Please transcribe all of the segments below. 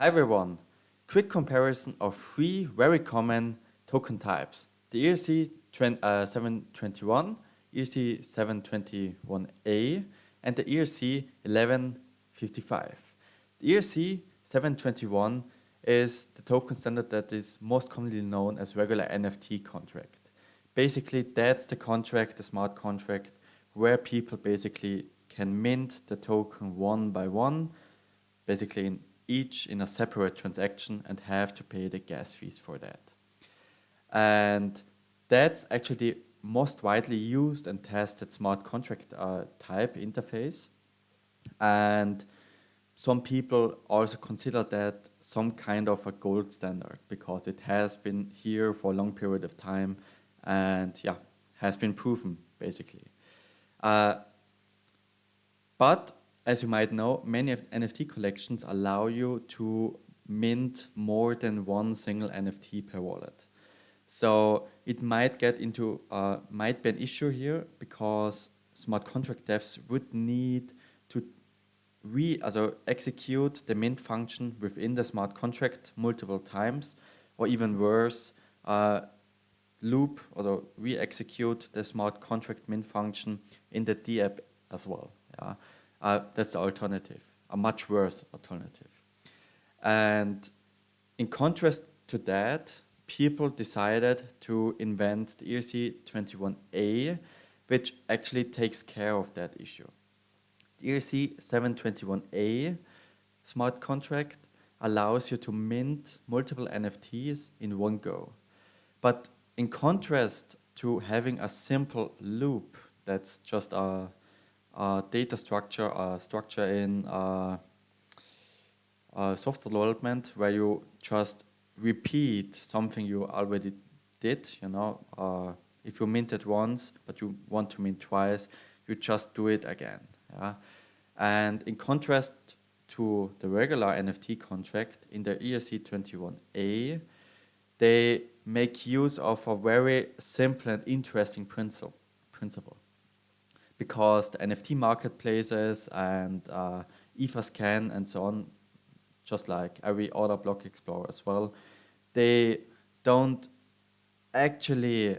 Hi everyone! Quick comparison of three very common token types. The ERC-721, ERC-721A, and the ERC-1155. The ERC-721 is the token standard that is most commonly known as regular NFT contract. Basically, that's the contract, the smart contract, where people basically can mint the token one by one, basically each in a separate transaction and have to pay the gas fees for that. And that's actually the most widely used and tested smart contract type interface. And some people also consider that some kind of a gold standard because it has been here for a long period of time and yeah, has been proven basically. But as you might know, many NFT collections allow you to mint more than one single NFT per wallet. So it might get into, might be an issue here because smart contract devs would need to execute the mint function within the smart contract multiple times, or even worse, loop or re-execute the smart contract mint function in the DApp as well. Yeah. That's the alternative, a much worse alternative. And in contrast to that, people decided to invent the ERC-21A, which actually takes care of that issue. The ERC-721A smart contract allows you to mint multiple NFTs in one go. But in contrast to having a simple loop that's just a data structure, a structure in software development where you just repeat something you already did, you know. If you minted once, but you want to mint twice, you just do it again. Yeah? And in contrast to the regular NFT contract, in the ERC-21A, they make use of a very simple and interesting principle. Because the NFT marketplaces and ETHScan and so on, just like every other block explorer as well, they don't actually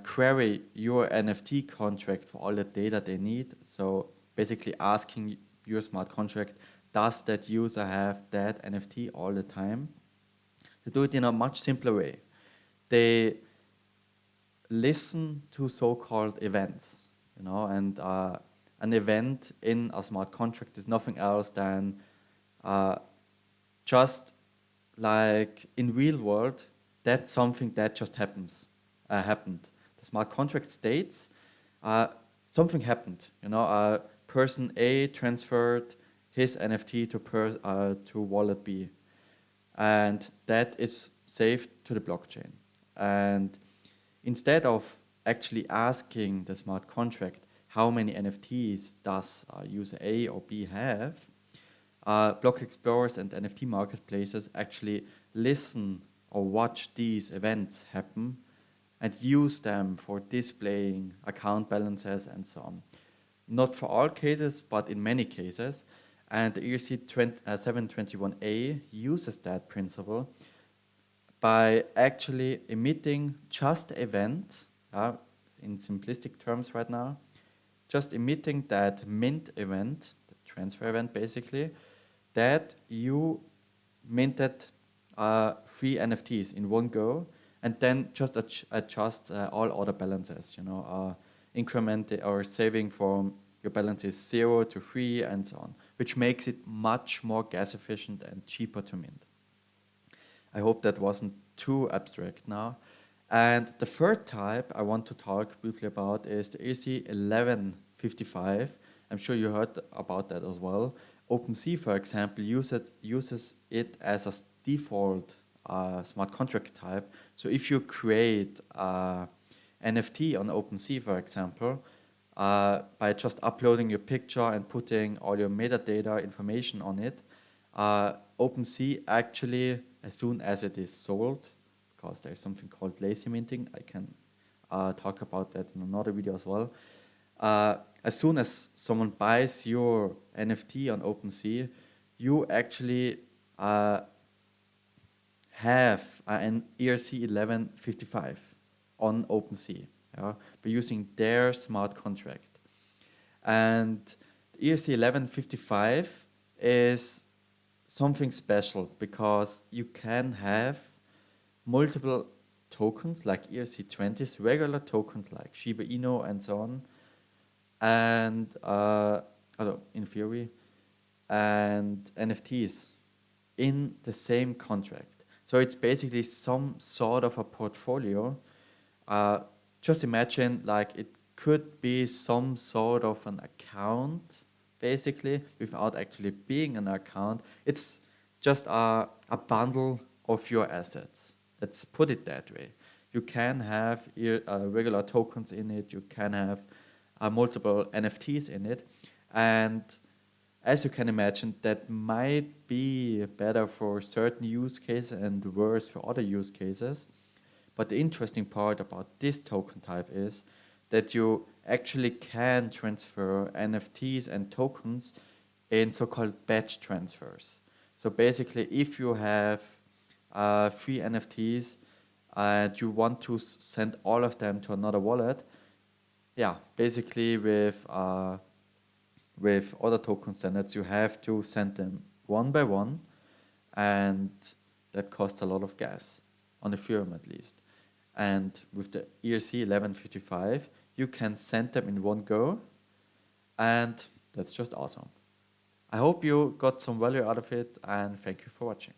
query your NFT contract for all the data they need. So basically asking your smart contract, does that user have that NFT all the time? They do it in a much simpler way. They listen to so-called events, you know, and an event in a smart contract is nothing else than just like in real world, that's something that just happened. The smart contract states something happened. You know, person A transferred his NFT to wallet B, and that is saved to the blockchain. And instead of actually asking the smart contract how many NFTs does user A or B have, block explorers and NFT marketplaces actually listen or watch these events happen and use them for displaying account balances and so on. Not for all cases, but in many cases. And the ERC-721A uses that principle by actually emitting just the event, in simplistic terms right now, just emitting that mint event, the transfer event basically, that you minted 3 NFTs in one go, and then just adjust all other balances, you know, increment or saving from your balances 0 to 3 and so on, which makes it much more gas efficient and cheaper to mint. I hope that wasn't too abstract now. And the third type I want to talk briefly about is the ERC-1155. I'm sure you heard about that as well. OpenSea, for example, uses it as a default smart contract type. So if you create NFT on OpenSea, for example, by just uploading your picture and putting all your metadata information on it, OpenSea actually, as soon as it is sold, because there's something called lazy minting, I can talk about that in another video as well. As soon as someone buys your NFT on OpenSea, you actually uh, have an ERC 1155 on OpenSea, yeah, by using their smart contract. And ERC 1155 is something special because you can have multiple tokens like ERC20s, regular tokens like Shiba Inu and so on, and in theory, and NFTs in the same contract. So it's basically some sort of a portfolio. Just imagine like it could be some sort of an account, basically, without actually being an account. It's just a bundle of your assets. Let's put it that way. You can have regular tokens in it. You can have multiple NFTs in it. And as you can imagine, that might be better for certain use cases and worse for other use cases. But the interesting part about this token type is that you actually can transfer NFTs and tokens in so-called batch transfers. So basically, if you have 3 NFTs and you want to send all of them to another wallet, yeah, basically with other token standards, you have to send them one by one, and that costs a lot of gas, on Ethereum at least. And with the ERC 1155, you can send them in one go, and that's just awesome. I hope you got some value out of it, and thank you for watching.